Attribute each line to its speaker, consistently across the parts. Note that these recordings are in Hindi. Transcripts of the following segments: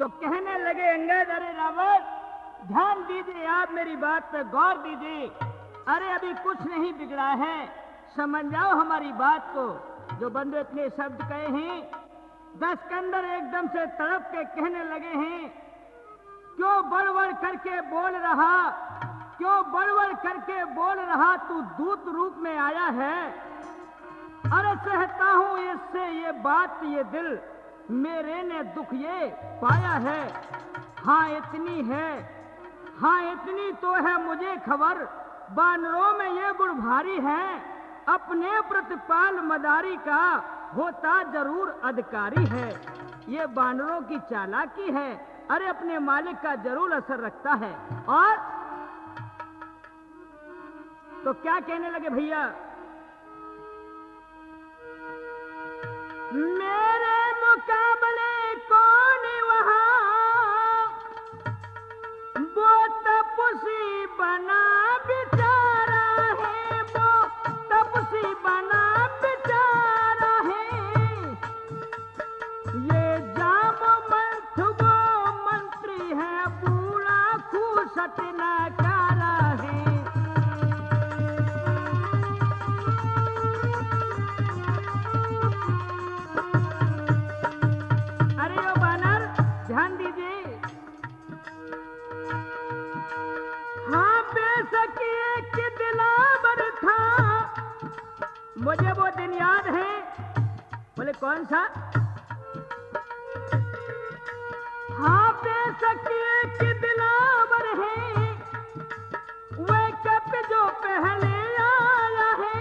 Speaker 1: तो कहने लगे अंगद, अरे रावण ध्यान दीजिए, आप मेरी बात पर गौर दीजिए। अरे अभी कुछ नहीं बिगड़ा है, समझ जाओ हमारी बात को। जो बंदे इतने शब्द कहे हैं, दस्कंदर एकदम से तड़प के कहने लगे हैं, क्यों बड़बड़ करके बोल रहा, क्यों बड़बड़ करके बोल रहा, तू दूत रूप में आया है। अरे सहता हूं इससे ये बात, ये दिल मेरे ने दुख ये पाया है। हाँ इतनी है, हाँ इतनी तो है मुझे खबर, बानरों में ये गुण भारी है, अपने प्रतिपाल मदारी का होता जरूर अधिकारी है। ये बानरों की चालाकी है, अरे अपने मालिक का जरूर असर रखता है। और तो क्या कहने लगे भैया, मेरे मुकाबले कौन वहां, वो तपसी बना बेचारा है, वो तपसी बना बेचारा है। ये जाम मंथ वो मंत्री है, बूढ़ा खूसट नकारा है। मुझे वो दिन याद है। बोले कौन सा? हाँ बेसकिए कि दिलावर है, वे कब जो पहले आया है,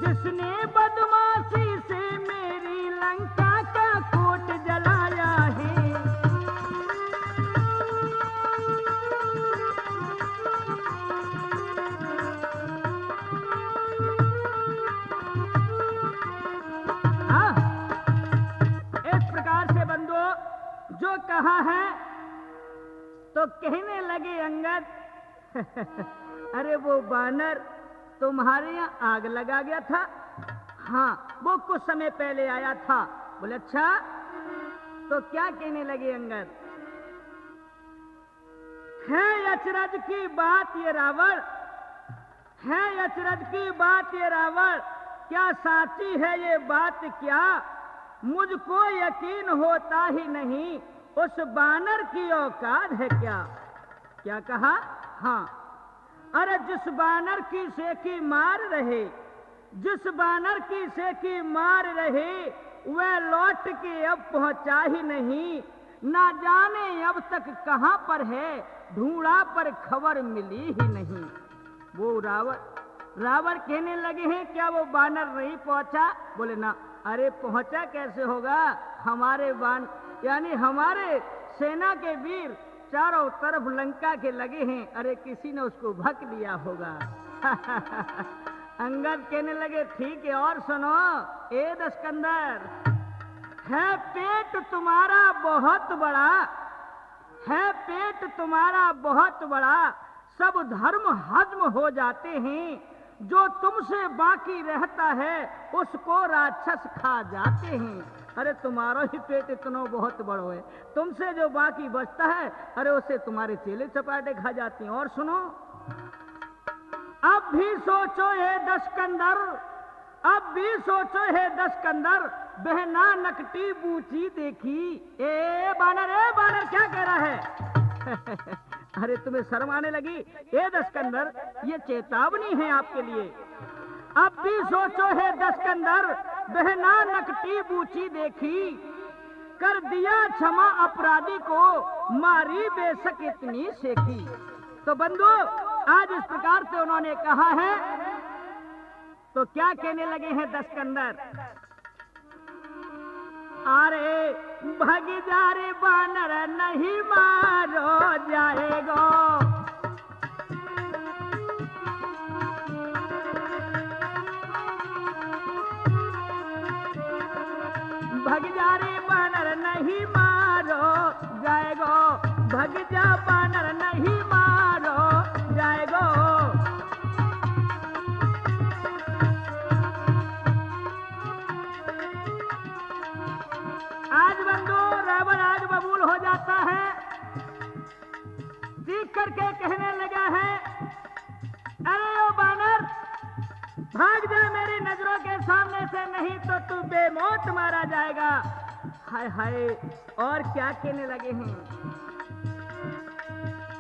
Speaker 1: जिसने बदमाशी से मेरी लंका का कोट जलाया है। जो कहा है तो कहने लगे अंगद अरे वो बानर तुम्हारे यहाँ आग लगा गया था। हाँ वो कुछ समय पहले आया था। बोले अच्छा, तो क्या कहने लगे अंगद, है अचरज की बात ये रावण, है अचरज की बात ये रावण, क्या साची है ये बात क्या, मुझको यकीन होता ही नहीं, उस बानर की औकात है क्या। क्या कहा? हाँ, अरे जिस बानर की सेकी मार रहे, जिस बानर की सेकी मार रहे, वह लौट के अब पहुंचा ही नहीं, ना जाने अब तक कहां पर है, ढूंढा पर खबर मिली ही नहीं। वो रावण कहने लगे हैं, क्या वो बानर नहीं पहुंचा? बोले ना। अरे पहुंचा कैसे होगा, हमारे यानी हमारे सेना के वीर चारों तरफ लंका के लगे हैं, अरे किसी ने उसको भक दिया होगा। अंगद कहने लगे ठीक है, और सुनो ए दस्कंदर, है पेट तुम्हारा बहुत बड़ा, है पेट तुम्हारा बहुत बड़ा, सब धर्म हजम हो जाते हैं, जो तुमसे बाकी रहता है उसको राक्षस खा जाते हैं। अरे तुम्हारा ही पेट इतना बहुत बड़ा है, तुमसे जो बाकी बचता है अरे उसे तुम्हारे चेले चपाटे खा जाते हैं। और सुनो, अब भी सोचो हे दस्कंदर, अब भी सोचो हे दस्कंदर, बहना नकटी बूची देखी। ए बानर क्या कह रहा है? अरे तुम्हें शर्म आने लगी? ए दस्कंदर, ये चेतावनी है आपके लिए। अब भी सोचो है दस्कंदर, बहना नकटी बूची देखी, कर दिया क्षमा अपराधी को, मारी बेशक इतनी सेखी। तो बंधु आज इस प्रकार से उन्होंने कहा है, तो क्या कहने लगे हैं दस्कंदर, अरे भग जा रे बानर नहीं मारो जाएगो, भग जा रे बानर नहीं मारो जाएगो, भग जा बानर नहीं मारो जाएगो। आज बंधु रावण आज भाग जा मेरी नजरों के सामने से, नहीं तो तू बेमौत मारा जाएगा। हाय हाय, और क्या कहने लगे हैं?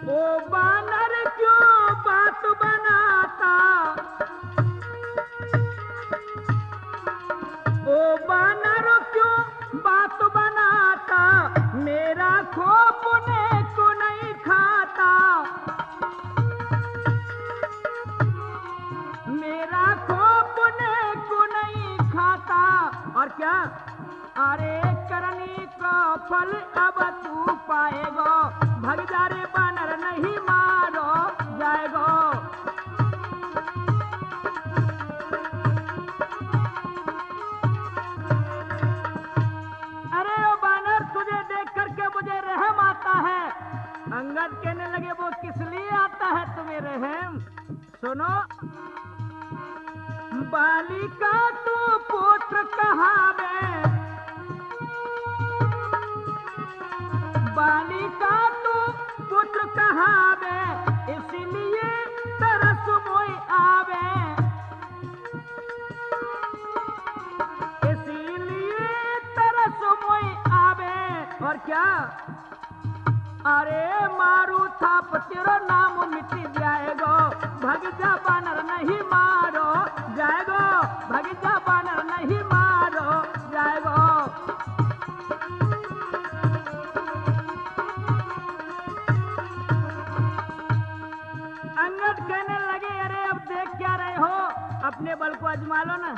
Speaker 1: ओ बानर क्यों बात बनाता, ओ बानर क्यों बात बनाता, मेरा खोपने को नहीं खाता, मेरा खोपने को नहीं खाता। और क्या? अरे करनी का फल अब तू पाएगो, भग जा रे बानर नहीं मारो जाएगो। अरे ओ बानर, तुझे देख करके मुझे रहम आता है। अंगद कहने लगे, वो किस लिए आता है तुम्हें रहम? सुनो, बालिका तू पुत्र कहावे, बालिका तू पुत्र कहावे, इसलिए तरस मोई आवे, इसीलिए तरस मोई आवे। और क्या? अरे मारू थाप तेरा नाम मिट जाएगो, भग जा बानर नहीं मारो जाएगो, भग जा बानर नहीं मारो जाएगो। अंगद कहने लगे, अरे अब देख क्या रहे हो, अपने बल को आजमा लो ना।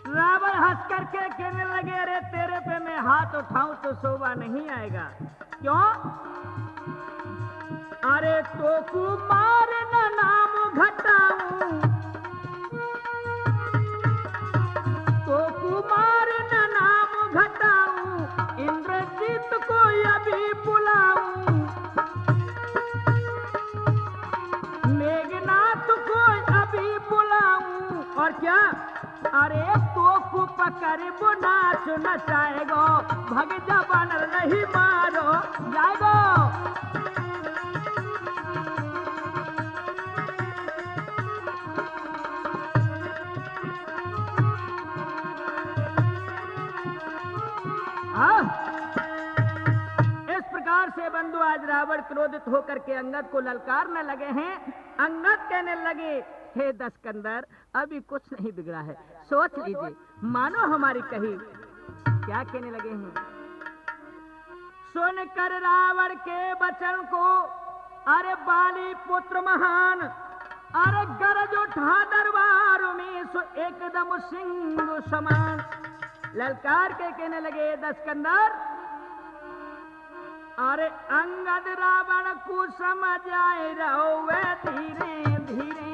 Speaker 1: रावण हंस करके कहने लगे, अरे तेरे पे मैं हाथ उठाऊं तो शोभा नहीं आएगा। क्यों? अरे तो कुमार न नाम घटाऊं, तो कुमार न नाम घटाऊं, इंद्रजीत को अभी बुलाऊं, मेघनाथ को अभी बुलाऊं। और क्या? अरे तो को पकड़ वो नाच नचाएगो, भग जा बानर नहीं मारो जाएगो। इस प्रकार से बंधु आज रावण क्रोधित होकर के अंगद को ललकारने लगे हैं। अंगद कहने लगे, हे दशकंदर, अभी कुछ नहीं बिगड़ा है, सोच लीजिए, मानो हमारी कही। क्या कहने लगे हैं? सुनकर रावण के वचन को, अरे बाली पुत्र महान, अरे गरज उठा दरबार में सो एकदम सिंह समान। ललकार के कहने लगे, दशकंदर, अरे अंगद रावण को समझ आए रहो वे धीरे धीरे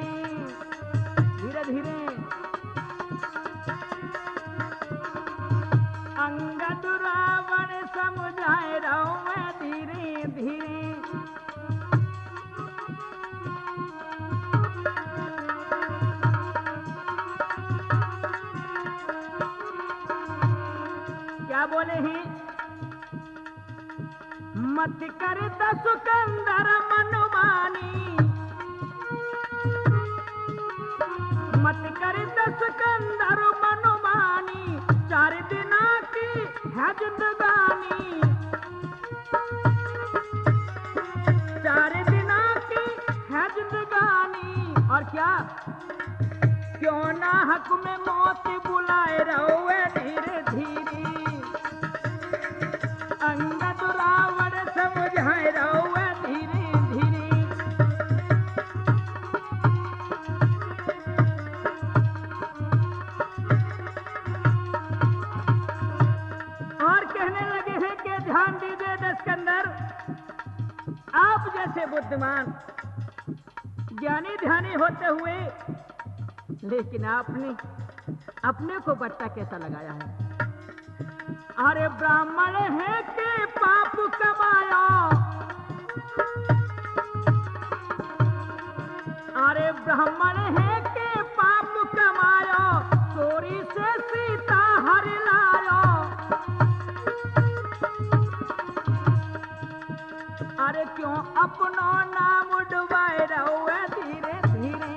Speaker 1: धीरे धीरे। अंगद रावण समझाए रहो वे धीरे धीरे। क्या बोले हैं? मत कर दशकंदर मनमानी, मत कर दशकंदर मनमानी, 4 दिना की है जिंदगानी, 4 दिना की है जिंदगानी। और क्या? क्यों ना हक में मौत बुलाए रहो धीरे धीरे। अंगद रावण समझाए रहो धीरे धीरे। और कहने लगे हैं कि ध्यान दीजिए दशकंदर, आप जैसे बुद्धिमान ज्ञानी ध्यानी होते हुए, लेकिन आपने अपने को बट्टा कैसा लगाया है? अरे ब्राह्मण है के पाप कमाया, अरे ब्राह्मण है के पाप कमाया, चोरी से सीता हर लायो। अरे क्यों अपना नाम डुबाए रहो धीरे धीरे।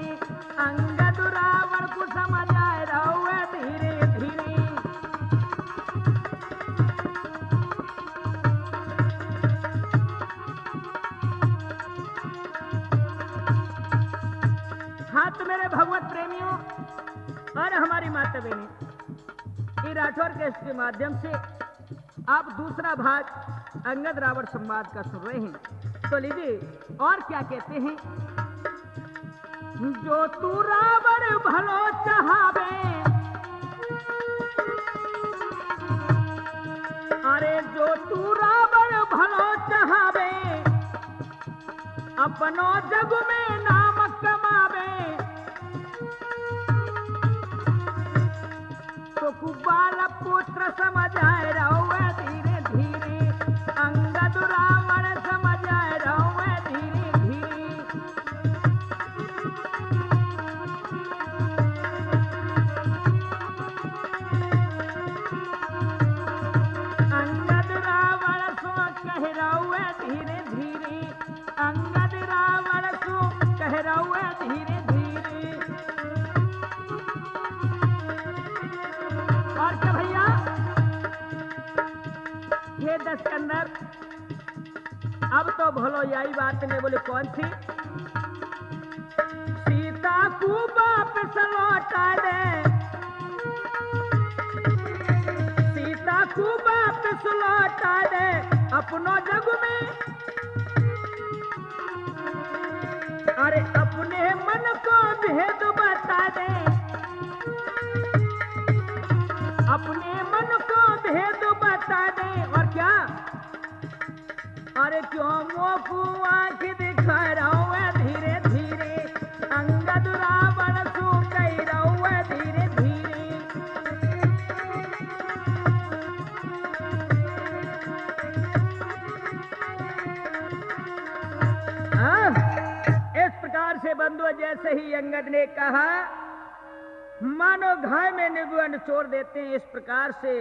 Speaker 1: कर्तव्य ने राठौर के इसके माध्यम से आप दूसरा भाग अंगद रावण संवाद का सुन रहे हैं। तो लीजिए और क्या कहते हैं। जो तू रावण भलो चाहबे, अरे जो तू रावण भलो चाहबे, अपनो जग में नाम कमावे, तो कुबाल पुत्र समझ आए रहुए धीरे धीरे, अंगद रावण समझ आए रहुए धीरे धीरे। अंगद रावण सो कह रहुए धीरे धीरे, अंगद रावण सो कह रहुए धीरे धीरे। और क्या भैया, ये 10 के अंदर अब तो भलो यही बात ने बोले कौन सी। सीता को वापस लौटा दे, सीता को वापस लौटा दे, अपनो जग में, अरे अपने मन को भेद बता दे, अपने मन को भेद बता दे। और क्या, अरे क्यों मुंह को आंख दिखा रहा है धीरे धीरे, अंगद रावण सो कह रहा है धीरे धीरे। इस प्रकार से बंधु जैसे ही अंगद ने कहा मानो घाय में नींबू निचोड़ देते हैं, इस प्रकार से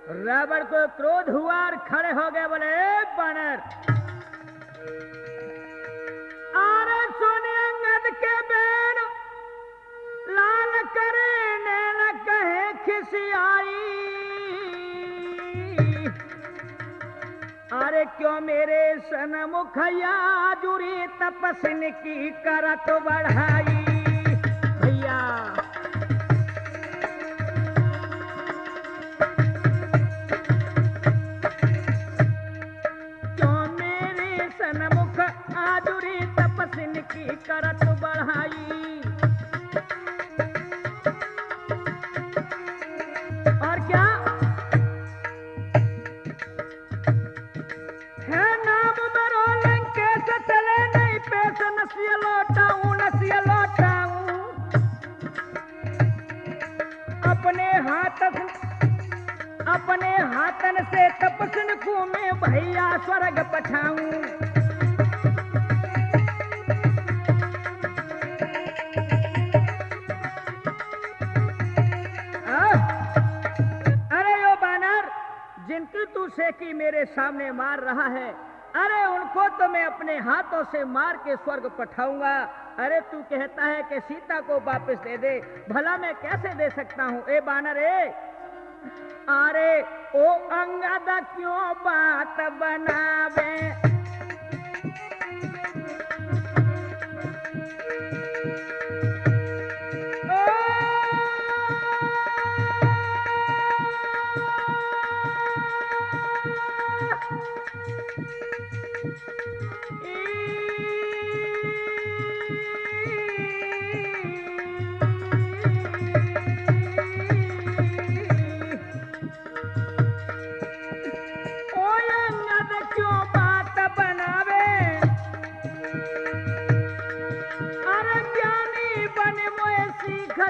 Speaker 1: रावण को क्रोध हुआ और खड़े हो गए, बोले ए बानर, अरे सोने अंगद के बैन लाल करे नैन कहे खिसियाई, अरे क्यों मेरे सन्मुख याजुरी तपस्विनी की करत बढ़ाई। भैया की करत बढ़ाई। और क्या है नाम मरो लंकेश चले नहीं पेश, नसिया लौटाऊं नसिया लौटाऊं, अपने हाथन से तपस्विन को में भैया स्वर्ग पठाऊं। जिनकी तू सेकी मेरे सामने मार रहा है, अरे उनको तो मैं अपने हाथों से मार के स्वर्ग पठाऊंगा। अरे तू कहता है कि सीता को वापस दे दे, भला मैं कैसे दे सकता हूं ए बानर ए। अरे ओ अंगद क्यों बात बनावे,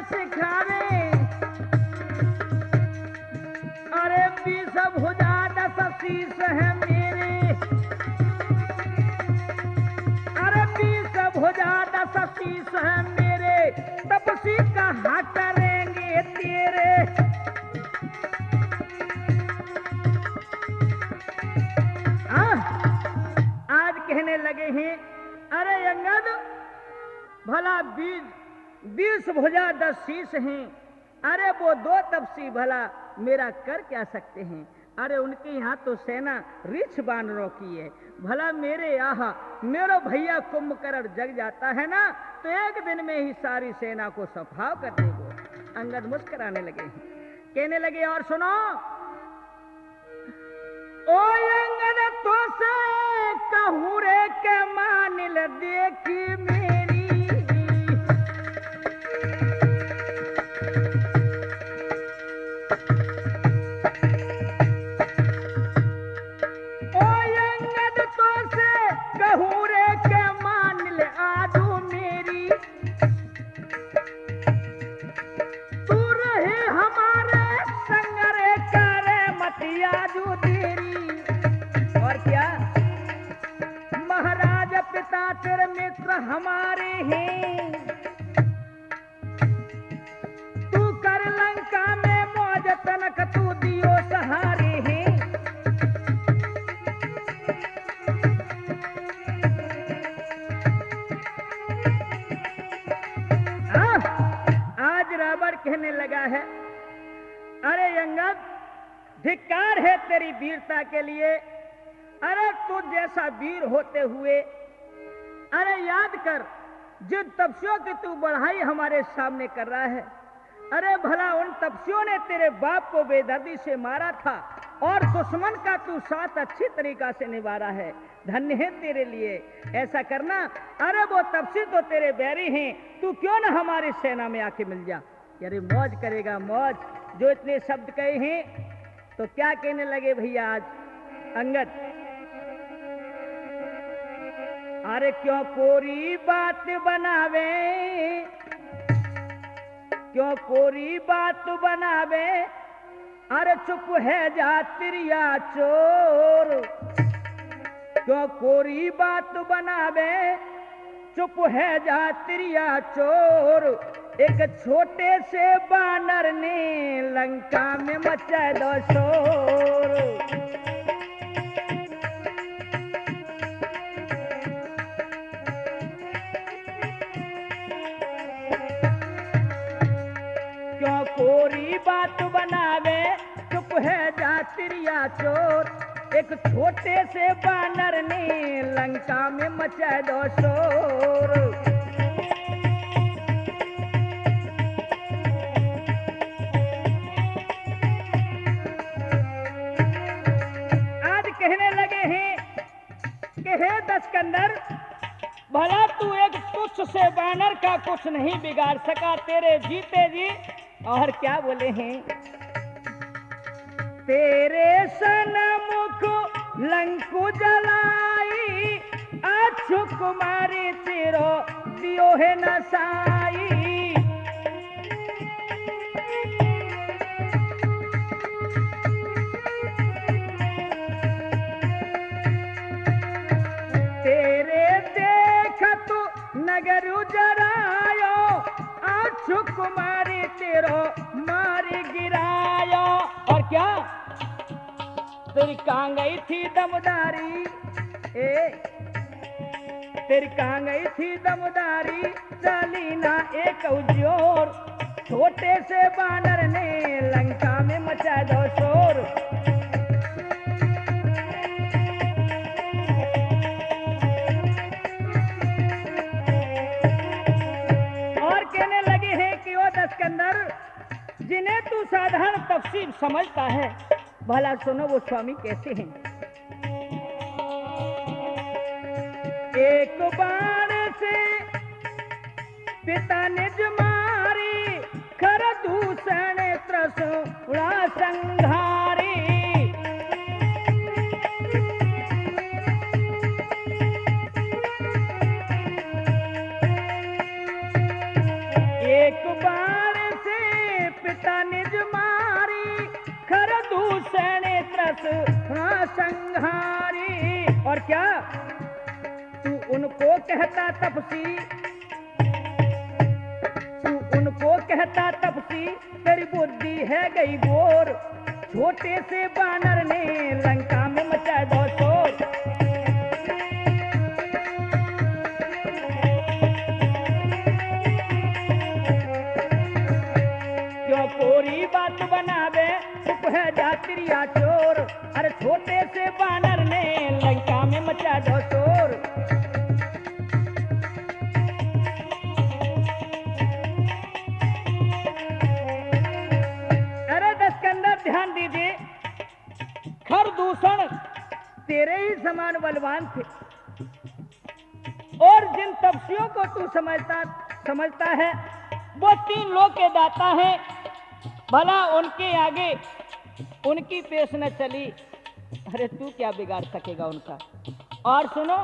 Speaker 1: सिखावे, अरे 20 भुजा 10 शीश है मेरे, अरे 20 भुजा 10 शीश है मेरे, तपसी कहाँ करेंगे तेरे। आज कहने लगे हैं, अरे अंगद भला 20 भुजा 10 शीश हैं, अरे वो 2 तपसी भला मेरा कर क्या सकते हैं। अरे उनके यहाँ तो सेना रिछ बानरों की है, भला मेरे यहाँ मेरा भैया कुंभकर्ण जग जाता है ना, तो एक दिन में ही सारी सेना को सफाव कर देगा। अंगद मुस्कुराने लगे, कहने लगे और सुनो, ओ अंगद तो से कहूँ रे के मानिल देखी मेरी, ओ अंगद तो से कहूँ रे के मानिल आजू मेरी, तू रहे हमारे संग रे करे मती आजू तेरी। और क्या, महाराज पिता तेरे मित्र हमारे हैं, तू कर लंका में मौज तनक तू दियो सहारे हैं। आज रावण कहने लगा है, अरे अंगद धिक्कार है तेरी वीरता के लिए, अरे तू जैसा वीर होते हुए, अरे याद कर जिन तपस्वियों की तू बढ़ाई हमारे सामने कर रहा है, अरे भला उन तपस्वियों ने तेरे बाप को बेदर्दी से मारा था और दुश्मन का तू साथ अच्छी तरीका से निभा रहा है, धन्य है तेरे लिए। ऐसा करना, अरे वो तपस्वी तो तेरे बैरी हैं, तू क्यों ना हमारी सेना में आके मिल जा। अरे मौज करेगा मौज, जो इतने शब्द कहे हैं तो क्या कहने लगे भैया आज अंगद, अरे क्यों कोरी बात बनावे, क्यों कोरी बात बनावे, अरे चुप है जा तिरिया चोर, क्यों कोरी बात बनावे, चुप है जा तिरिया चोर, एक छोटे से बानर ने लंका में मचा दो शोर। क्यों कोरी बात बनावे, चुप है जा तिरिया चोर, एक छोटे से बानर ने लंका में मचा दो शोर। आज कहने लगे हैं कि हे दशकंदर, भला तू एक तुच्छ से बानर का कुछ नहीं बिगाड़ सका तेरे जीते जी। और क्या बोले हैं, तेरे सन्मुख लंकु जलाई, अच्छु कुमारी तेरो दियो है नसाई। तेरे देखत नगर जरायो, अच्छु कुमारी तेरो मारी गिरायो। और क्या, तेरी कांगई थी दमदारी, तेरी कांगई थी दमदारी, चली ना एक जोर, छोटे से बानर ने लंका में मचा दो शोर। और कहने लगे हैं कि ओ दशकंदर, जिन्हें तू साधारण तफसीर समझता है, भला सुनो वो स्वामी कैसे हैं। एक बाण से पिता निज मारी, खर दूषण त्रसुड़ा संघारी। एक बाण से पिता निज मारी, खर दूषण त्रसुड़ा संघारी। और क्या, तू उनको कहता तपसी, तू उनको कहता तपसी, तेरी बुद्धि है गई बोर, छोटे से बानर ने लंका में मचा दो शोर। क्यों कोरी बात बनावे, चुप है जा तिरिया चोर, अरे छोटे से बानर ने लंका में मचा दो शोर। खरदूषण तेरे ही समान बलवान थे, और जिन तपस्वियों को तू समझता है वो 3 लोक के दाता हैं, भला उनके आगे उनकी पेश न चली, अरे तू क्या बिगाड़ सकेगा उनका। और सुनो,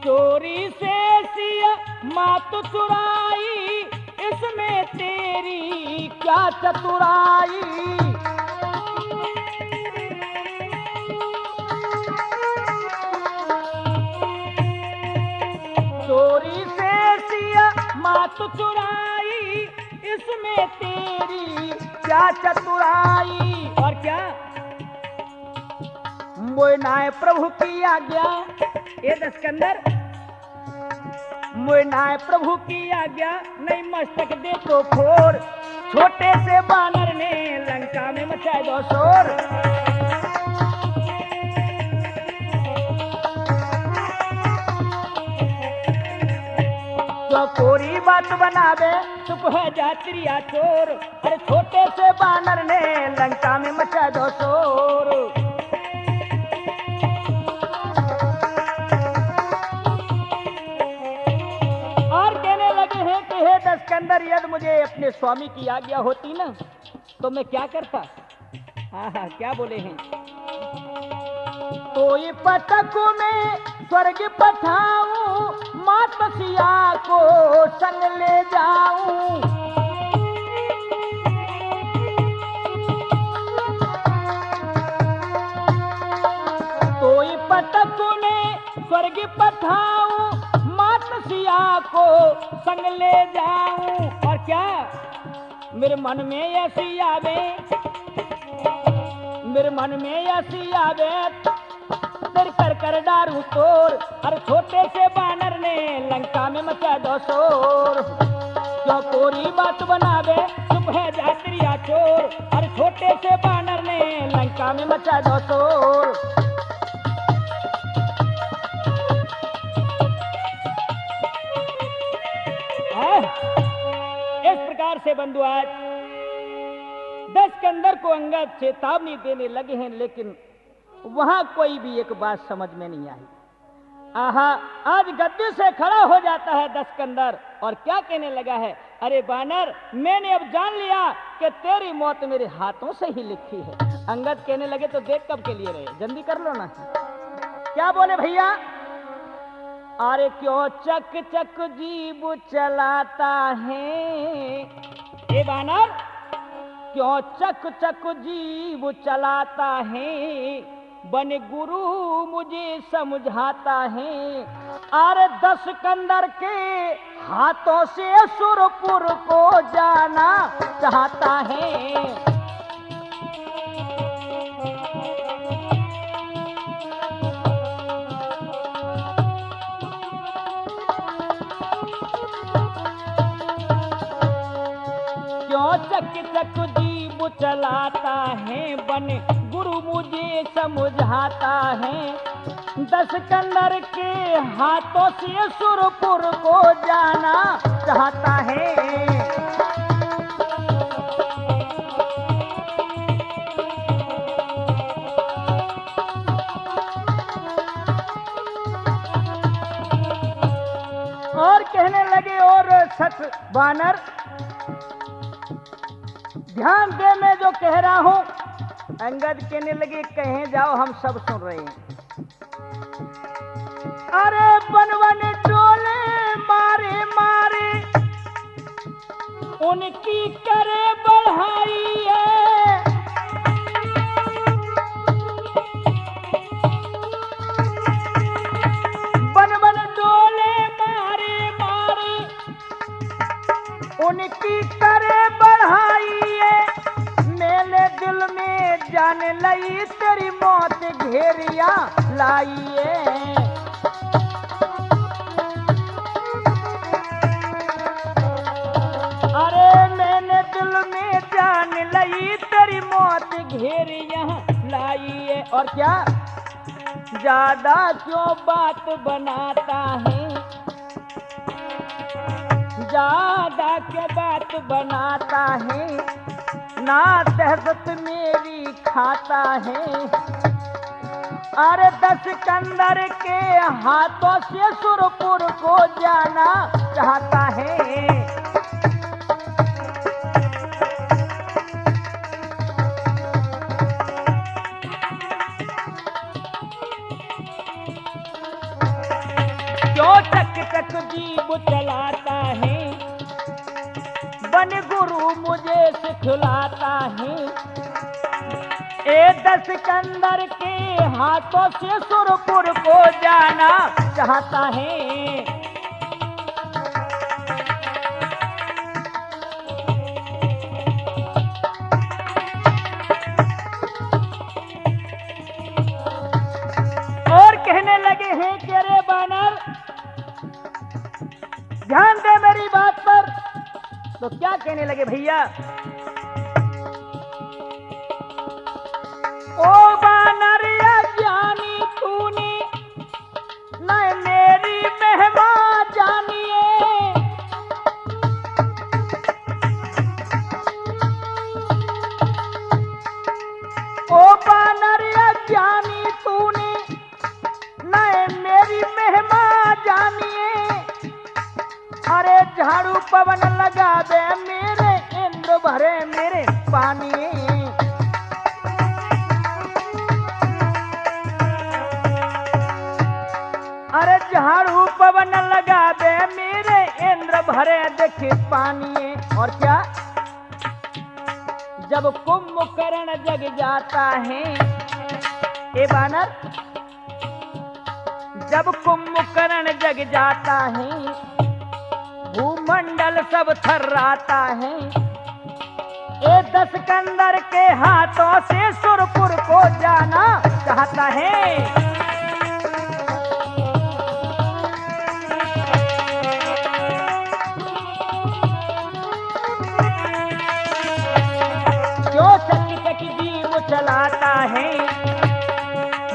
Speaker 1: चोरी से सिया मात चुराई, इसमें तेरी क्या चतुराई। चोरी से सिया मात चुराई, इसमें तेरी क्या चतुराई। और क्या, मोयनाए प्रभु की आज्ञा, ये दस्कंदर मोयनाए प्रभु की आज्ञा, नहीं मस्तक दे तो फोड़, छोटे से बानर ने लंका में मचाए दो शोर। जो कोरी बात बनावे चुप है जा त्रिया चोर, अरे छोटे से बानर ने लंका में मचाए दो शोर। दस्कंदर, यदि मुझे अपने स्वामी की आज्ञा होती ना तो मैं क्या करता। हाँ, क्या बोले हैं, तो ये पटक में स्वर्ग पठाऊं, मात सिया को संग ले जाऊं। तो ये पटक में स्वर्ग पठाऊं, मात सिया को संग ले जाऊं। और क्या, मेरे मन में ऐसी आवे, मेरे मन में ऐसी आवे, तेरे कर डारू तोड़, अरे छोटे से बानर ने लंका में मचा दो शोर। जो कोरी बात बनावे चुप है जा त्रिया चोर, अरे छोटे से बानर ने लंका में मचा दो शोर। इस प्रकार से बंधु आज दस्कंदर को अंगद चेतावनी देने लगे हैं, लेकिन वहां कोई भी एक बात समझ में नहीं आई। आहा, आज गद्दी से खड़ा हो जाता है दस्कंदर और क्या कहने लगा है, अरे बानर, मैंने अब जान लिया कि तेरी मौत मेरे हाथों से ही लिखी है। अंगद कहने लगे तो देख कब के लिए रहे, जल्दी कर लो ना। क्या बोले भैया, अरे क्यों चक चक जीभ चलाता है, ए बानर क्यों चक चक जीभ चलाता है, बन गुरु मुझे समझाता है। अरे दस्कंदर के हाथों से सुरपुर को जाना चाहता है। चक चक जीभ चलाता है, बन गुरु मुझे समझाता है। दस्कंदर के हाथों से सुरपुर को जाना चाहता है। और कहने लगे, और सच बानर, ध्यान दे मैं जो कह रहा हूं। अंगद कहने लगे, कहें जाओ, हम सब सुन रहे हैं। अरे बनवन डोले मारे मारे, उनकी करे बढ़ाई है। बनवन डोले मारे मारे, उनकी करे बढ़ाई है। मेरे दिल में जान लई, तेरी मौत घेरिया लाई है। अरे मैंने दिल में जान लई, तेरी मौत घेरिया लाई है। और क्या, ज्यादा क्यों बात बनाता है, ज्यादा क्यों बात बनाता है। ना दहशत मेरी खाता है। अरे 10 कंदर के हाथों से सुरपुर को जाना चाहता है। क्यों चक चक जीव चलाता है, बन गुरु मुझे सिखलाता है। 10 कंदर के हाथों से सुरपुर को जाना चाहता है। और कहने लगे हैं कि अरे बानर, ध्यान दे मेरी बात पर। तो क्या कहने लगे भैया? ओ बानर अज्ञानी तूने न मेरी महिमा जानिए। ओ बानर अज्ञानी तूने न मेरी महिमा जानिए। अरे झाड़ू पवन लगा दे मेरे, इंद्र भरे मेरे पानी। अरे झाड़ू पवन लगा दे मेरे, इंद्र भरे देखे पानी। और क्या? जब कुंभकर्ण जग जाता है, ए बानर, जब कुंभकर्ण जग जाता है, भूमंडल सब थर्राता है। 10 कंदर के हाथों से सुरपुर को जाना चाहता है। क्यों चकी चकी जीव चलाता है,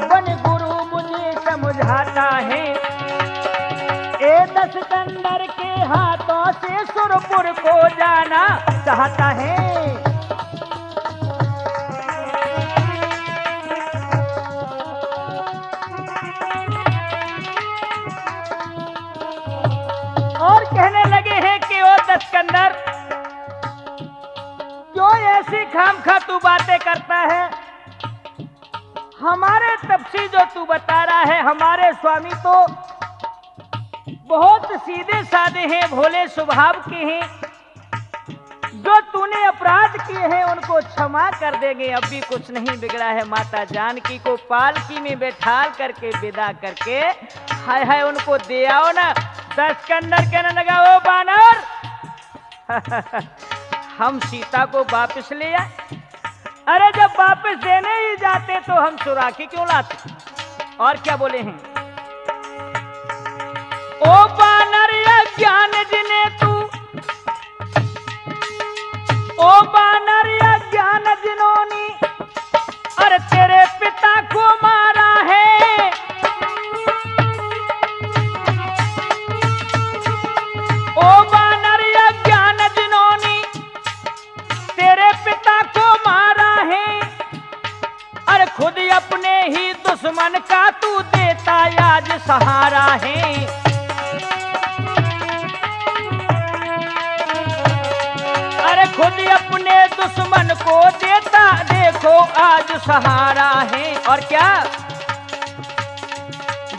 Speaker 1: बन गुरु मुझे समझाता है। 10 कंदर के हाथों से सुरपुर को जाना चाहता है। और कहने लगे हैं कि ओ 10 कंदर, क्यों ऐसी खामखा तू बातें करता है? हमारे तपसी जो तू बता रहा है, हमारे स्वामी तो बहुत सीधे साधे हैं, भोले स्वभाव के हैं। जो तूने अपराध किए हैं उनको क्षमा कर देंगे, अब भी कुछ नहीं बिगड़ा है। माता जानकी को पालकी में बैठाल करके विदा करके हाय हाय उनको दे आओ ना। 10 कंदर कहने लगा, ओ बानर हम सीता को वापस ले आए। अरे जब वापस देने ही जाते तो हम चुरा के क्यों लाते? और क्या बोले हैं? ओ बानर अज्ञान जिने तू, ओ बानर अज्ञान जिन्होंने अरे तेरे पिता को मारा है। ओ बानर अज्ञान जिन्होंने तेरे पिता को मारा है। अरे खुद अपने ही दुश्मन का तू देता आज सहारा है। खुद अपने दुश्मन को देता देखो आज सहारा है। और क्या?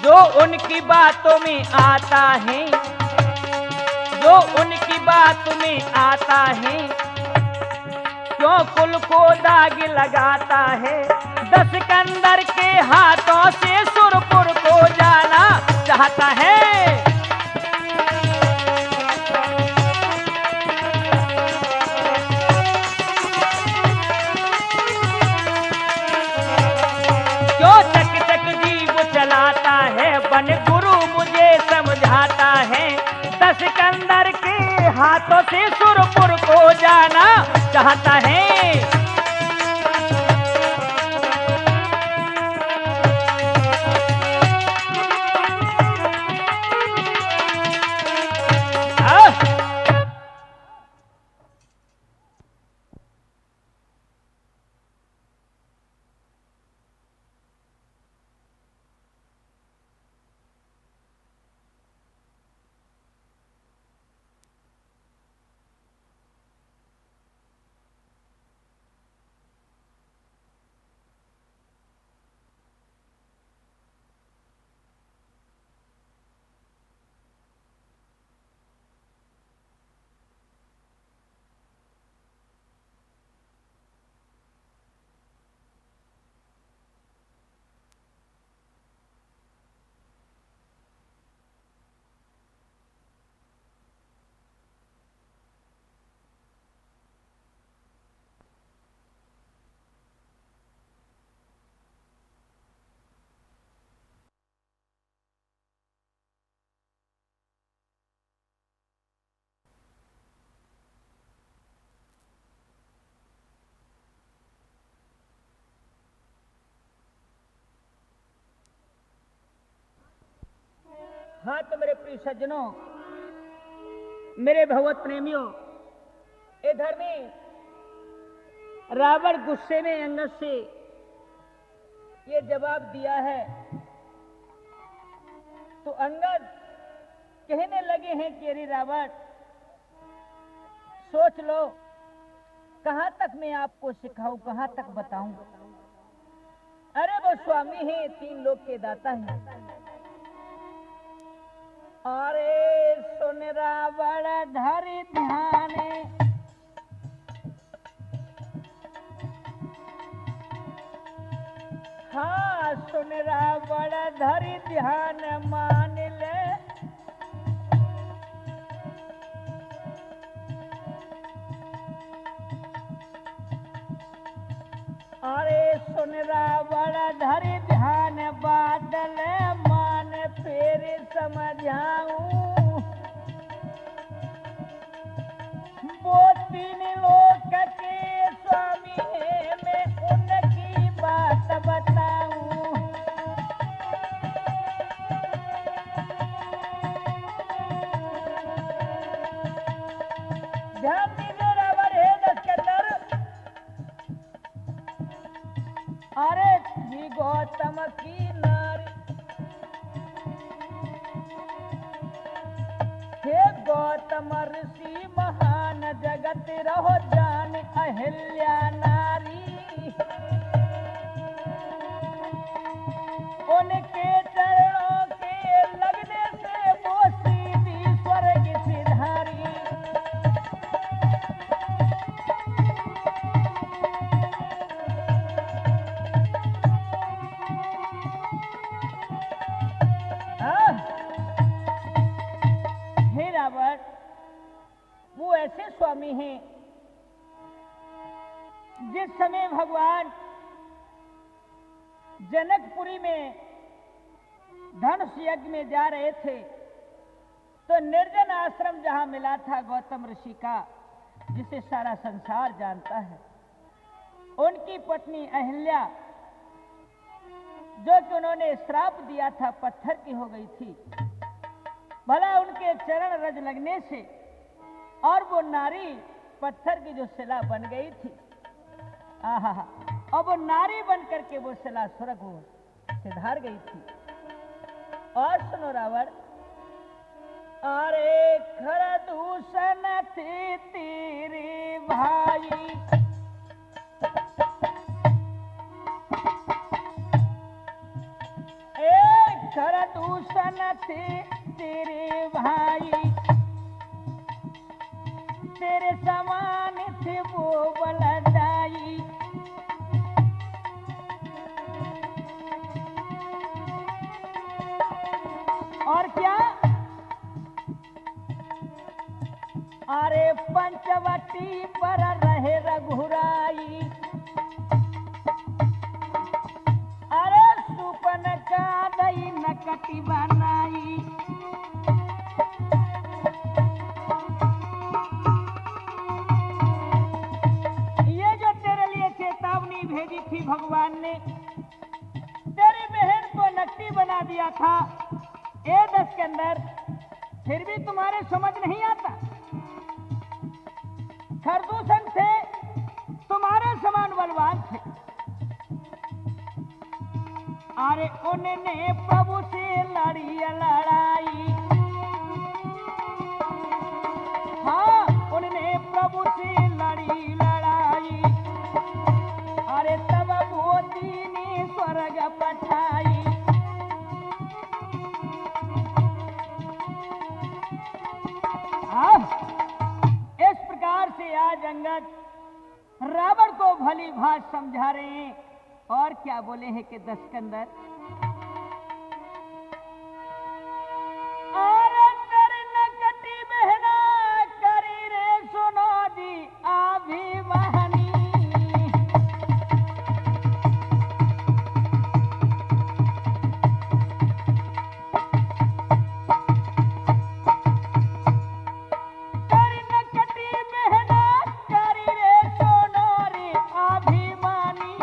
Speaker 1: जो उनकी बातों में आता है, जो उनकी बात में आता है, क्यों कुल को दाग लगाता है। 10 कंदर के हाथों से सुरपुर को जाना चाहता है। बन गुरु मुझे समझाता है। 10 कंदर के हाथों से सुरपुर को जाना चाहता है। हाँ तो मेरे प्रिय सज्जनों, मेरे भगवत प्रेमियों, इधर में रावण गुस्से में अंगद से ये जवाब दिया है। तो अंगद कहने लगे हैं कि अरे रावण, सोच लो कहां तक मैं आपको सिखाऊं, कहां तक बताऊं। अरे वो स्वामी है, 3 लोक के दाता है। अरे सुन रावण धरि ध्यान, हाँ सुन रावण धरि ध्यान मान ले। अरे सुन रावण धरि ध्यान बादल मान, फिर समझाऊं वो 3 लोक के स्वामी है, मैं उनकी बात बताऊं। ध्यान दीजिए रावण है 10 के अंदर। अरे जी गौतम की नारी, हे गौतम ऋषि महान, जगत रहो जान अहिल्या नारी। उनके चरणों के लगने से वो सीधी स्वर्ग सिधारी। हे रावण, वो ऐसे स्वामी हैं जिस समय भगवान जनकपुरी में धनुष यज्ञ में जा रहे थे तो निर्जन आश्रम जहां मिला था गौतम ऋषि का, जिसे सारा संसार जानता है, उनकी पत्नी अहिल्या, जो कि उन्होंने श्राप दिया था, पत्थर की हो गई थी। भला उनके चरण रज लगने से और वो नारी पत्थर की जो शिला बन गई थी, आहा, और वो नारी बन करके वो शिला स्वर्ग सिधार गई थी। और सुनो रावण, अरे खरदूषण थी तेरे भाई, खरदूषण थे तेरे भाई, तेरे समान थे वो बलदाई। और क्या, अरे पंचवटी पर रहे रघुराई, अरे सुपन का दई नकटी बनाई। ये जो तेरे लिए चेतावनी भेजी थी भगवान ने, तेरी बहन को नकटी बना दिया था A10 के अंदर, फिर भी तुम्हारे समझ नहीं आता। खरदूषण थे, तुम्हारे समान बलवान थे। अरे उन्होंने प्रभु से लड़ी लड़ाई, हाँ उन्होंने प्रभु से लड़ी लड़ाई। अरे तब मोती ने स्वर्ग पठाई। इस प्रकार से आज अंगद रावण को भली भांति समझा रहे हैं। और क्या बोले हैं कि 10 के अंदर, और अंदर नकटी बहना करी रे सुनो दी अभिमानी। करी नकटी बहना करी रे सुनो रे अभिमानी।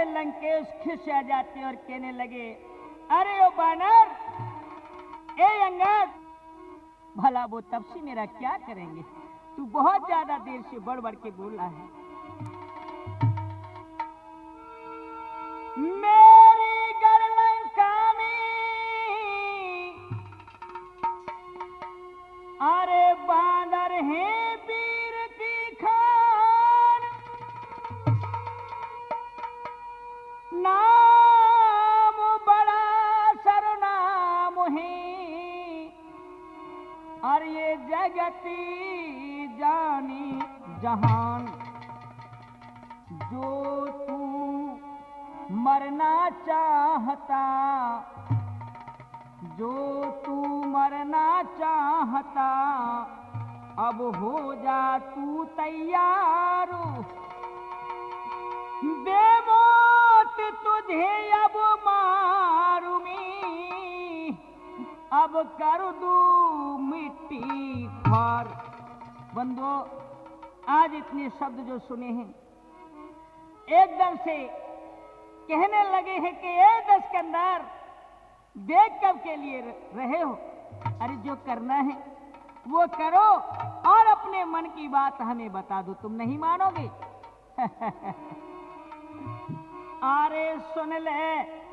Speaker 1: लंकेश खिसिया जाते और कहने लगे, अरे ओ बानर, ए अंगद, भला वो तपसी मेरा क्या करेंगे? तू बहुत ज्यादा देर से बढ़ बढ़ के बोल रहा है। मेरी गर लंका में अरे बानर है वीर की खान, नाम बड़ा सरनाम है, और ये जगती जानी जहान। जो तू मरना चाहता, जो तू मरना चाहता, अब हो जा तू तैयार। बेमौत तुझे अब मारूंगी, अब कर दू मिट्टी खार। बंधुओं, आज इतने शब्द जो सुने हैं, एकदम से कहने लगे हैं कि ए दस्कंदर, देख कब के लिए रहे हो? अरे जो करना है वो करो और अपने मन की बात हमें बता दो, तुम नहीं मानोगे। अरे सुन ले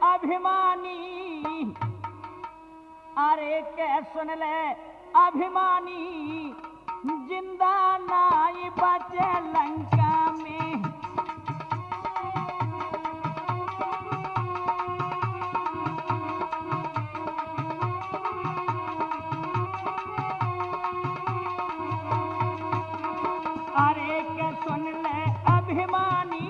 Speaker 1: अभिमानी, अरे क्या सुन ले अभिमानी, जिंदा नाई बचे लंका में। अरे क्या सुन ले अभिमानी,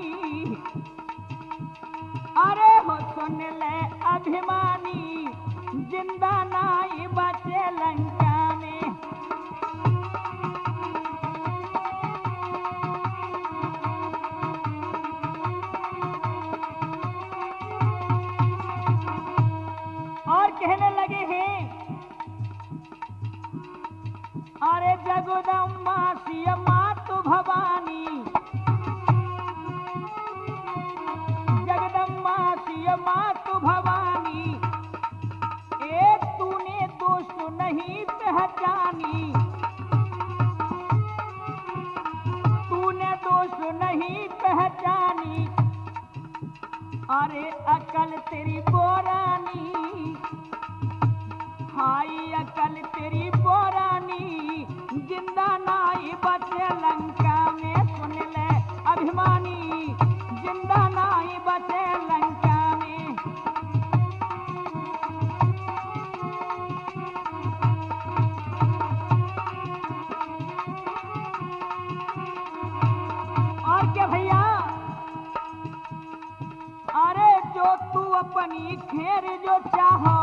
Speaker 1: अरे हो सुन ले अभिमानी, जिंदा नाई बचे लंका में। और कहने लगे हैं, अरे जगदम्बा सिया मातु भवानी, जगदम्बा सिया मातु भवानी, एक तूने दोष नहीं पहचानी, तूने दोष नहीं पहचानी। अरे अकल तेरी बोरानी, हाई अकल तेरी बोरानी, जिंदा नाई बचे लंका में। सुन ले अभिमानी, जिंदा नाई बचे लंका में। और क्या भैया, अरे जो तू अपनी खेर जो चाहो,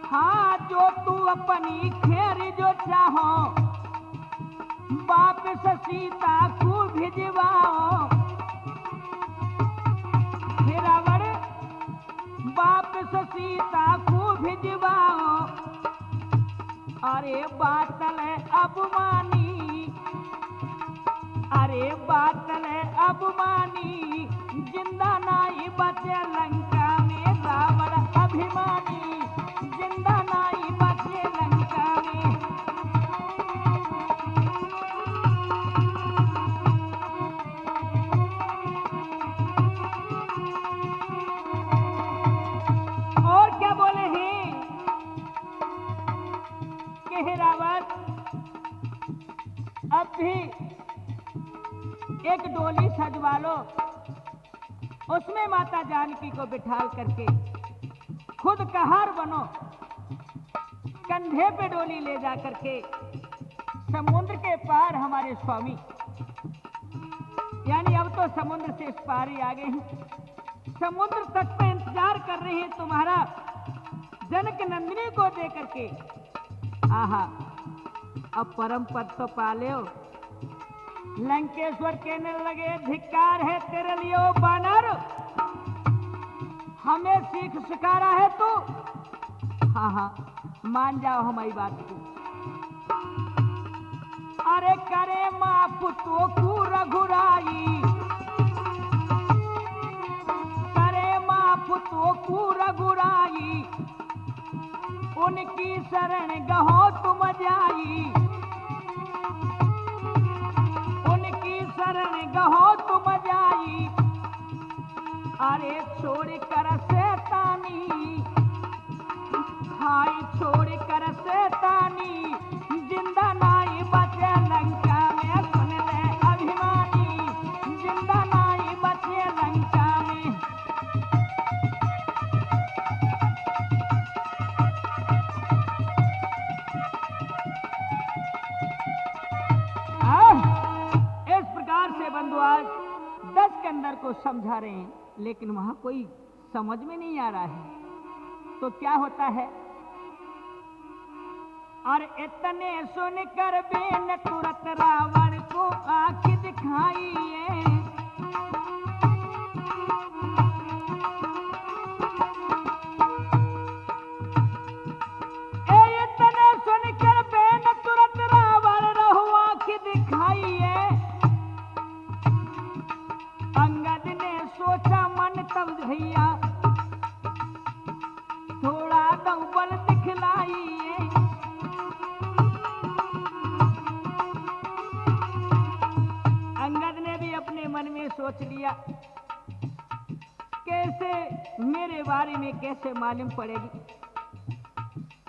Speaker 1: हाँ जो तू अपनी खेर जो चाहो, वापस सीता को भिजवाओ। हे रावण, वापस सीता को भिजवाओ। अरे बातल अबमानी, अरे बातल अबमानी, जिंदा नाई बचे लंका में। रावण अभिमानी, जिंदा नाई बचे लंका में। और क्या बोले हैं कि हे रावण, अब भी एक डोली सजवा लो, उसमें माता जानकी को बिठाल करके खुद कहार बनो, कंधे पे डोली ले जा करके समुद्र के पार हमारे स्वामी, यानी अब तो समुद्र से इस पार ही आ गए हैं, समुद्र तट पे इंतजार कर रहे हैं तुम्हारा जनक नंदिनी को दे करके। आहा, अब परम पद तो पाले हो। लंकेश्वर कहने लगे, धिक्कार है तेरे लिए ओ बानर, हमें सीख सिखा रहा है तू। हाँ हाँ, मान जाओ हमारी बात को। अरे करे माफ तो को रघुराई, करे माफ तो को रघुराई, उनकी शरण गहो तुम जाई, उनकी शरण गहो तुम जाई। अरे छोड़ कर शैतानी, हाय छोड़ कर शैतानी, जिंदा नाई बचे लंका में, सुन ले अभिमानी, जिंदा नाई बचे लंका में। इस प्रकार से बंधु आज 10 के अंदर को समझा रहे हैं, लेकिन वहां कोई समझ में नहीं आ रहा है। तो क्या होता है, और इतने सुनकर बेन तुरंत रावण को आंख दिखाइए, इतने सुनकर बेन तुरंत रावण रहो आंख दिखाइए। अंगद ने सोचा मन तब भैया, थोड़ा दम बल दिखलाइए। अंगद ने भी अपने मन में सोच लिया, कैसे मेरे बारे में कैसे मालूम पड़ेगी,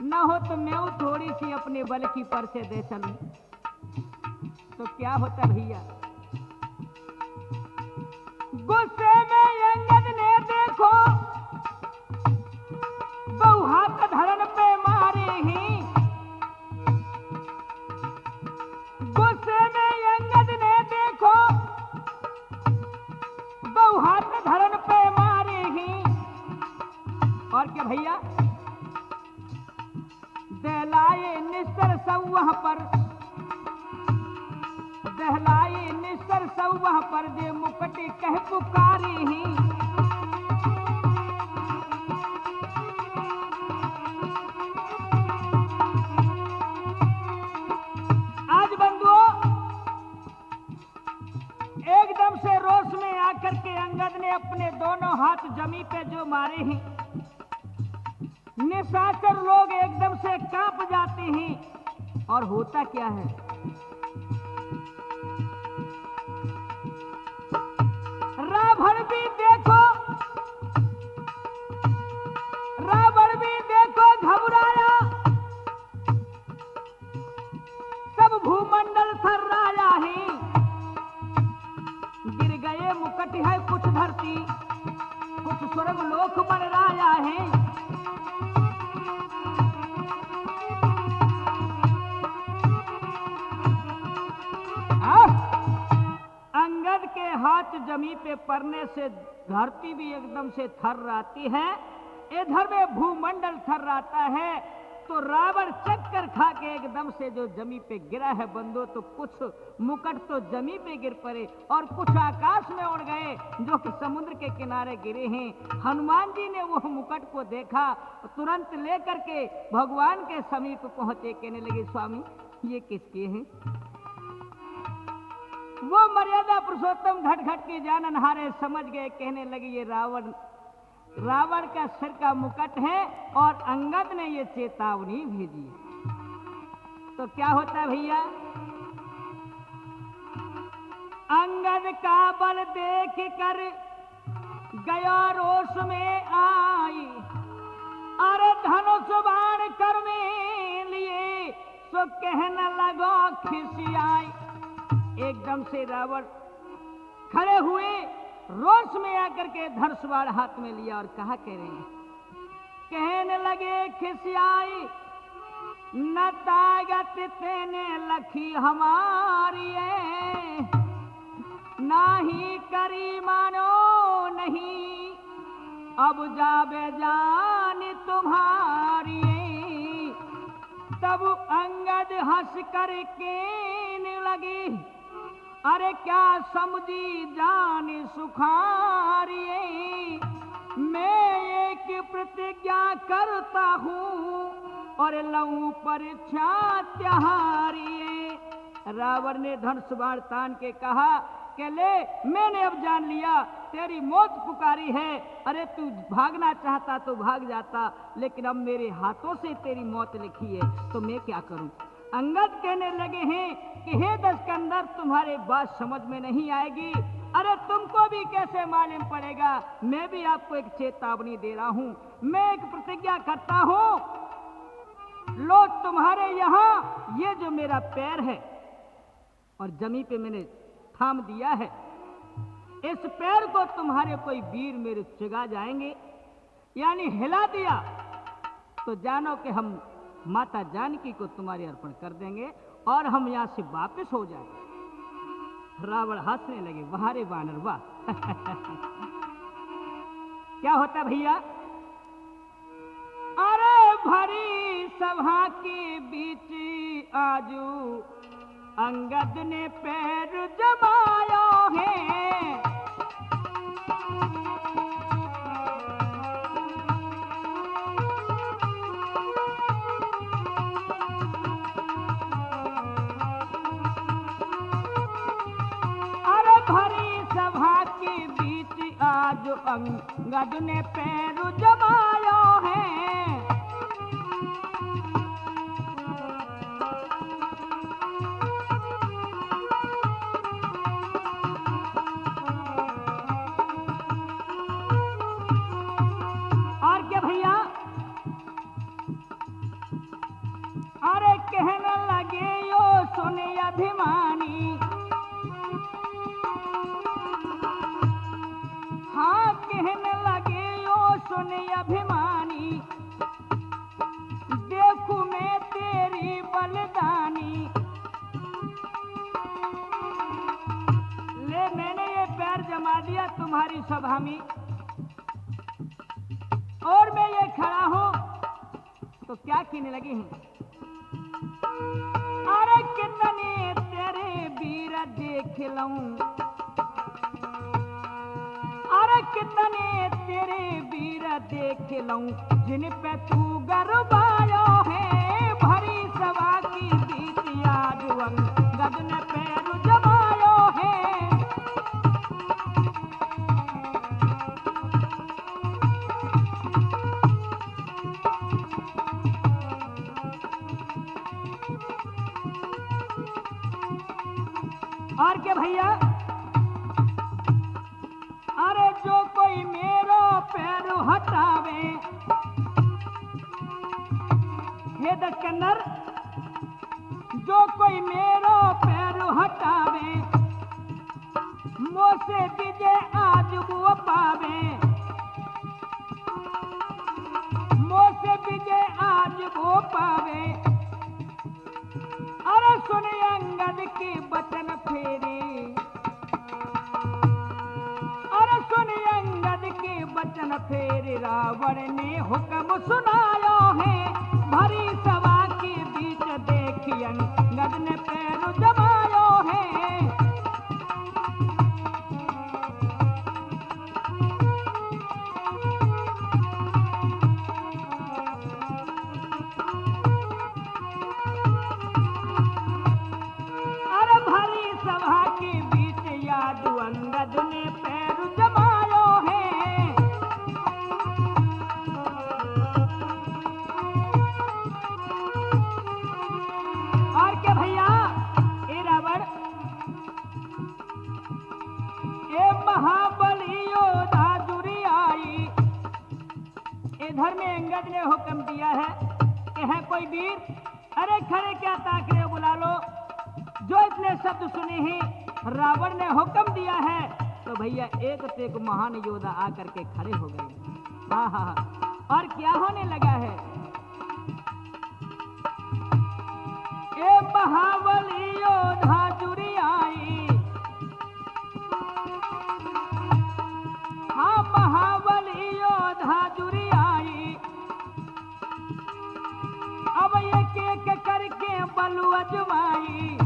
Speaker 1: ना हो तो मैं थोड़ी सी अपने बल की परिचय दे चलूं। तो क्या होता भैया, गुस्से में अंगद ने देखो बहु हाथ धरन पे मारे ही, गुस्से में अंगद ने देखो बहु हाथ धरन पे मारे ही। और क्या भैया, दहलाए निस्तर सौवह पर, दहलाए निस्तर सौवह पर, दे मुकुट कह पुकारी ही। आज बंधुओं एकदम से रोष में आकर के अंगद ने अपने दोनों हाथ जमी पे जो मारे हैं, निशाचर लोग एकदम से कांप जाते हैं। और होता क्या है, रावण भी देखो, रावण भी देखो घबराया, सब भूमंडल थर्राया है। गिर गए मुकुट है कुछ धरती, कुछ स्वर्ग लोक मंडराया है। अंगद के हाथ जमी पे पड़ने से धरती भी एकदम से थर्राती है, इधर में भूमंडल थर्राता है। तो रावण चक्कर खा के एकदम से जो जमी पे गिरा है बंदो, तो कुछ मुकुट तो जमी पे गिर पड़े और कुछ आकाश में उड़ गए, जो कि समुद्र के किनारे गिरे हैं। हनुमान जी ने वो मुकुट को देखा, तुरंत लेकर के भगवान के समीप पहुंचे, कहने लगे स्वामी ये किसके हैं। वो मर्यादा पुरुषोत्तम घट घट के जाननहारे समझ गए, कहने लगे ये रावण, रावण का सिर का मुकुट है और अंगद ने ये चेतावनी भेजी। तो क्या होता है भैया, अंगद का बल देख कर गया रोष में आई, अरे धनुष बाण कर में लिए, सो कहने लगो खिसियाई। एकदम से रावण खड़े हुए, रोष में आकर के धनुष बाण हाथ में लिया और कहा, कह रहे हैं, कहने लगे खिसियाई, न ताकत तेने लखी हमारी है, नाही करी मानो नहीं, अब जाबे जान तुम्हारी। तब अंगद हंस कर कहने लगे, अरे क्या समझी जान सुखारिये, मैं एक प्रतिज्ञा करता हूँ और लऊं परीक्षा त्याहारिये। रावण ने धनुष बाण तान के कहा कि ले, मैंने अब जान लिया तेरी मौत पुकारी है। अरे तू भागना चाहता तो भाग जाता, लेकिन अब मेरे हाथों से तेरी मौत लिखी है, तो मैं क्या करूं। अंगद कहने लगे हैं कि हे दशकंदर, तुम्हारे बात समझ में नहीं आएगी। अरे तुमको भी कैसे मालूम पड़ेगा, मैं भी आपको एक चेतावनी दे रहा हूं। मैं एक प्रतिज्ञा करता हूं, लो तुम्हारे यहां ये जो मेरा पैर है और जमीन पे मैंने थाम दिया है, इस पैर को तुम्हारे कोई वीर मेरे चिगा जाएंगे, यानी हिला दिया तो जानो कि हम माता जानकी को तुम्हारे अर्पण कर देंगे और हम यहां से वापस हो जाएंगे। रावण हंसने लगे, वाह रे वानर वाह। क्या होता भैया, अरे भरी सभा के बीच आजू अंगद ने पैर जमाया है। अरे भरी सभा के बीच आज अंगद ने पैर जमाया है। कहने लगे यो सुने अभिमानी, हाँ कहने लगे यो सुने अभिमानी, देखूं मैं तेरी बलिदानी। ले मैंने ये पैर जमा दिया तुम्हारी सभा में और मैं ये खड़ा हूं, तो क्या कहने लगे हैं, अरे कितने तेरे वीर देख लूं, अरे कितने तेरे वीर देख लूं, जिन पे तू गरबायो है। भरी सभा की बीच आज अंगद ने पैर जमायो है। और क्या भैया, अरे जो कोई मेरो पैर हटावे, हे दशकंदर, जो कोई मेरो पैर हटावे, मोसे विजय आज वो पावे, मोसे विजय आज वो पावे। अरे सुने अंगद के बचन फेरे, अरे सुने अंगद के बचन फेरे, रावण ने हुक्म सुनाया है। भरी सभा के बीच देखी अंगद ने पैर जमायो है। अंगद ने पैर जमायो है। और क्या भैया, ए रावण, ए महाबली योद्धा जुरी आई, इधर में अंगद ने हुक्म दिया है कि है कोई वीर, अरे खड़े क्या ताक रहे हो, बुला लो। जो इतने शब्द सुने हैं, रावण ने हुक्म दिया है, तो भैया एक से एक महान योद्धा आकर के खड़े हो गए। हाँ हाँ हाँ, और क्या होने लगा है, ए महाबली योद्धा जुरी आई, हाँ महाबली योद्धा जुरी आई। अब एक एक करके बलु अजमाई,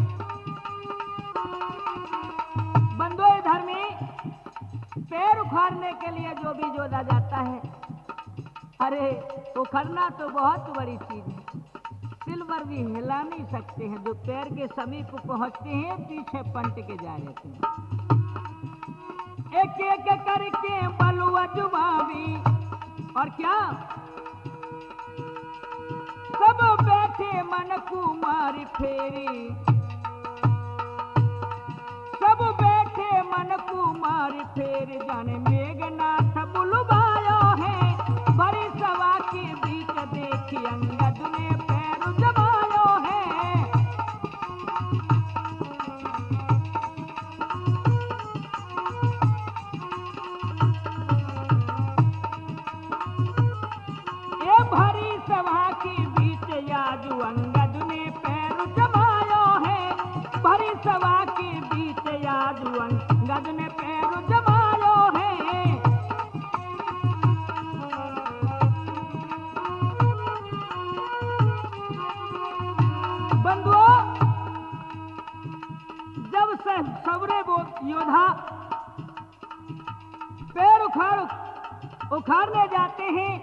Speaker 1: बंदो इधर में पैर उखाड़ने के लिए जो भी जोड़ा जाता है, अरे उखड़ना तो बहुत बड़ी चीज है, सिल भर भी हिला नहीं सकते हैं। जो पैर के समीप पहुंचते हैं पीछे पलट के जा रहते हैं। एक एक करके बलुआ जुबावी और क्या सब बैठे मन कुमारी फेरी, सब बैठे मन कुमारी फेरी जाने मेघनाथ बुलवायो है। बड़ी सभा के बीच देखी अंगद ने पैर जमायो है। ये भरी सभा के बीच याजू अंगद ने पैर जमायो है। भरी सभा के बीच याजू अंगद ने पैर जमायो है। बंधुओं, जब से सबरे वो योद्धा पैर उखाड़ने जाते हैं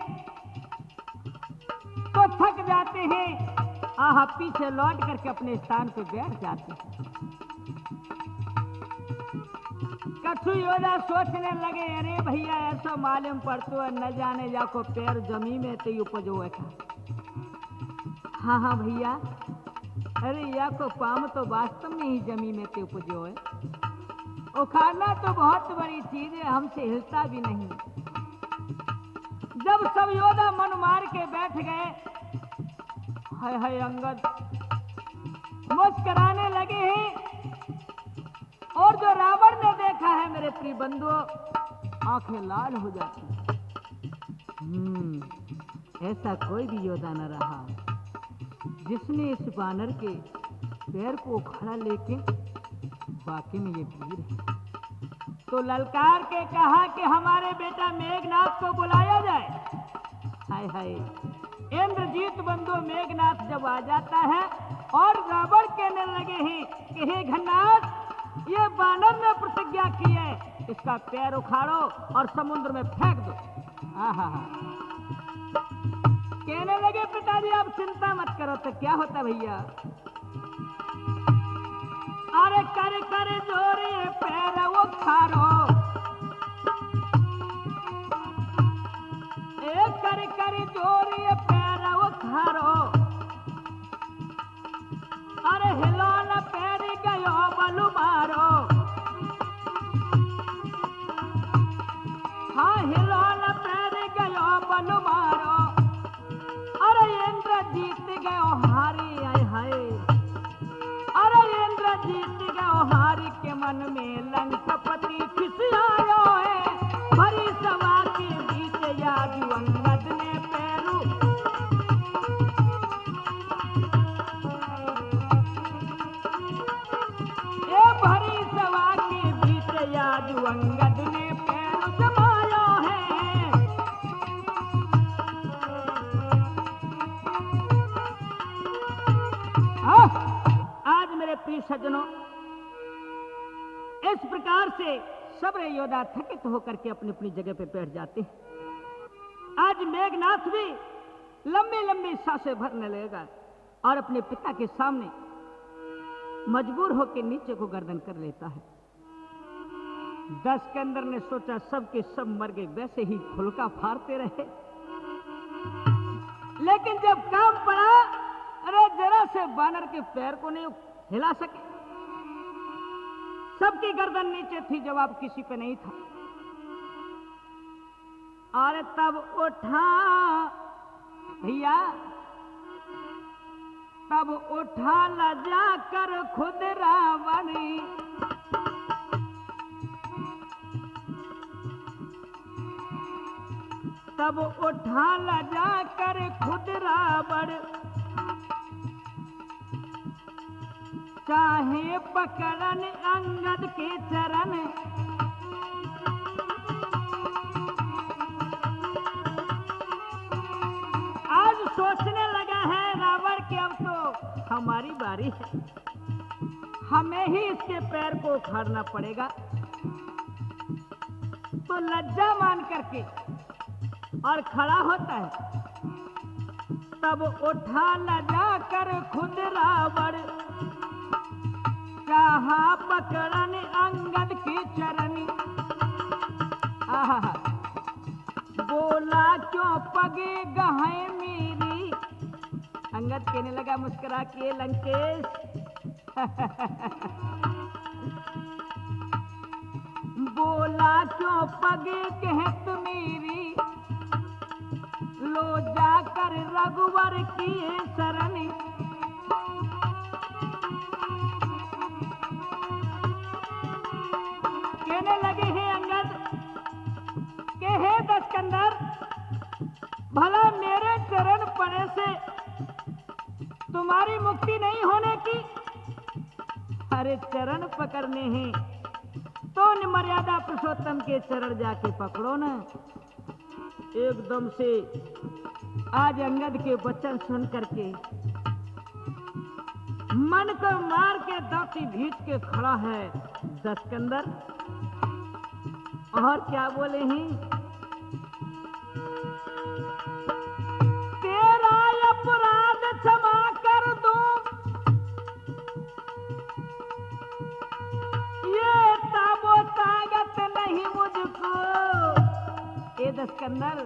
Speaker 1: तो थक जाते हैं। आहा, पीछे लौट करके अपने स्थान पे बैठ जाते हैं। कछु योद्धा सोचने लगे, अरे भैया ऐसा मालूम पड़तो है न जाने जाको पैर जमी में तो उपजो था। हाँ हाँ भैया, अरे या को पाम तो वास्तव में ही जमी में ते उपजो है। उखाड़ना तो बहुत बड़ी चीज है, हमसे हिलता भी नहीं। जब सब योद्धा मन मार के बैठ गए, हाय हाय अंगद मुस्कुराने लगे हैं। और जो रावण ने देखा है मेरे प्रिय बंधुओं, आंखें लाल हो जाती। ऐसा कोई भी योद्धा न रहा जिसने इस बानर के पैर को उखाड़ा, लेकिन वाकई में ये वीर है। तो ललकार के कहा कि हमारे बेटा मेघनाथ को बुलाया जाए। हाय हाय, इंद्रजीत बंधु मेघनाथ जब आ जाता है और रावण कहने लगे हैं कि हे घननाथ, ये बानर ने प्रतिज्ञा की है, इसका पैर उखाड़ो और समुद्र में फेंक दो। आहा, कहने लगे पिताजी आप चिंता मत करो। तो क्या होता भैया? अरे कर कर जोरे पैर उखाड़ो, कर कर जोरे पैर उखाड़ो। अरे हिलो न पैर गयो बलु मारो। हाँ हिलो न पैर गयो बलु मारो। अरे इंद्र जीत गयो हारी, आय हाय। अरे इंद्र जीत गयो हारी के मन में लंकापति खिसियायो है। भरी सभा के बीच याजू अंगद ने पैरू। ये भरी सभा के बीच याजू अंगद ने पैरू जमायो है। आज मेरे प्रिय सज्जनों, इस प्रकार से सब योद्धा थकित होकर के अपनी अपनी जगह पे बैठ जाते हैं। आज मेघनाथ भी लंबी लंबी सांसें भरने लगेगा और अपने पिता के सामने मजबूर होकर नीचे को गर्दन कर लेता है। 10 के अंदर ने सोचा सब के सब मर गए, वैसे ही फुलका फाड़ते रहे। लेकिन जब काम पड़ा, अरे जरा से बानर के पैर को नहीं हिला सके। सबकी गर्दन नीचे थी, जवाब किसी पे नहीं था। और तब उठा भैया, तब उठा लजा कर खुद रावण। तब उठा लजा कर खुद रावण। चाहे पकड़न अंगद के चरण। आज सोचने लगा है रावण कि अब तो हमारी बारी है, हमें ही इसके पैर को उखाड़ना पड़ेगा। तो लज्जा मान करके और खड़ा होता है। तब उठा न जाकर खुद रावण, चाहा पकड़न अंगद की चरनी। आहा, बोला क्यों पगे गहे मेरी, अंगद कहने लगा मुस्कुरा के, लंकेश बोला क्यों पगे कहत मेरी, लो जाकर रघुवर की शरणी। कहने लगे हैं अंगद के हे दशकंदर, भला मेरे चरण पड़े से तुम्हारी मुक्ति नहीं होने की? अरे चरण पकड़ने हैं तो मर्यादा पुरुषोत्तम के चरण जाके पकड़ो ना। एकदम से आज अंगद के वचन सुन करके मन को मार के दांती भींच के खड़ा है दशकंदर। और क्या बोले हैं, तेरा अपराध क्षमा कर दूं, ये ताबो ताकत नहीं मुझको। ए दशकंदर,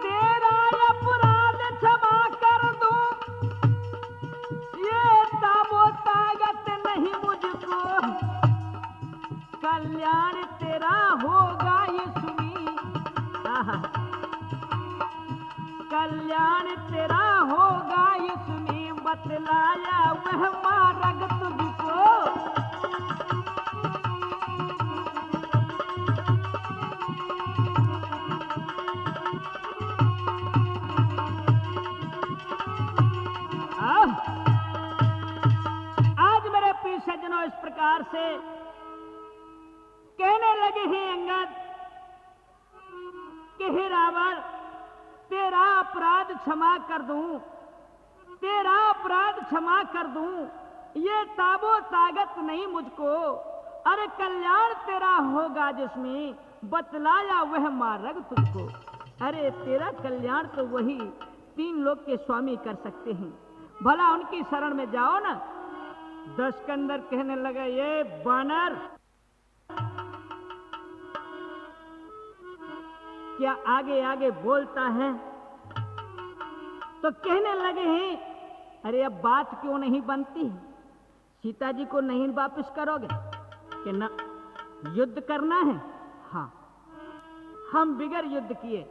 Speaker 1: तेरा अपराध क्षमा कर दूं, ये ताबो ताकत नहीं मुझको। कल्याण तेरा होगा ये सुनी, कल्याण तेरा होगा ये सुनी, बतलाया वह मार्ग तुझको। आज मेरे प्रिय सज्जनों इस प्रकार से कहने लगे हैं अंगद कि हे रावण, तेरा अपराध क्षमा कर दूं, तेरा अपराध क्षमा कर दूं, ये ताबो ताकत नहीं मुझको। अरे कल्याण तेरा होगा जिसमें, बतलाया वह मार्ग तुझको। अरे तेरा कल्याण तो वही तीन लोग के स्वामी कर सकते हैं, भला उनकी शरण में जाओ ना। दशकंदर कहने लगा, ये बानर क्या आगे आगे बोलता है? तो कहने लगे हैं, अरे अब बात क्यों नहीं बनती है? सीता जी को नहीं वापस करोगे कि ना युद्ध करना है? हाँ, हम बिगर युद्ध किए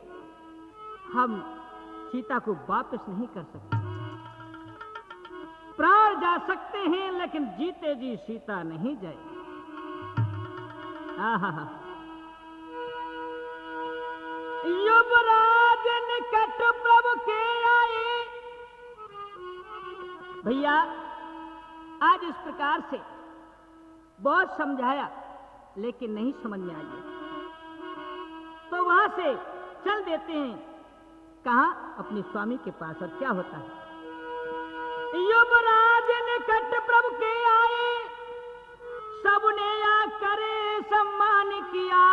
Speaker 1: हम सीता को वापस नहीं कर सकते। प्राण जा सकते हैं लेकिन जीते जी सीता नहीं जाएगी। आहा, युवराज निकट प्रभु के आए। भैया आज इस प्रकार से बहुत समझाया लेकिन नहीं समझ में आई, तो वहां से चल देते हैं कहा अपने स्वामी के पास। और क्या होता है, युवराज निकट प्रभु के आए, सबने आकर सम्मान किया।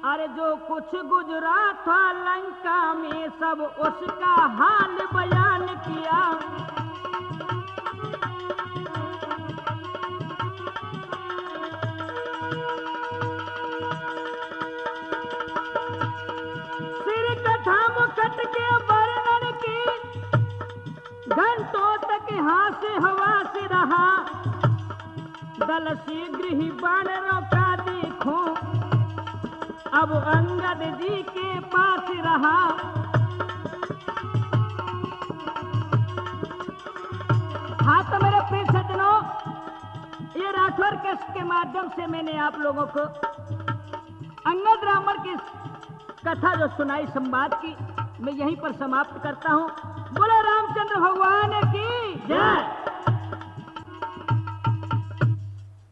Speaker 1: अरे जो कुछ गुजरा था लंका में सब उसका हाल बयान किया। सिर कथा मुकट के वर्णन की घंटों तक हाथ हवा से रहा। दल शीघ्र ही बानरों का देखो, अब अंगद जी के पास रहा। हाँ तो मेरे प्रिय सज्जनों, ये राठौर के माध्यम से मैंने आप लोगों को अंगद रावण की कथा जो सुनाई संवाद की, मैं यहीं पर समाप्त करता हूँ। बोले रामचंद्र भगवान की जय।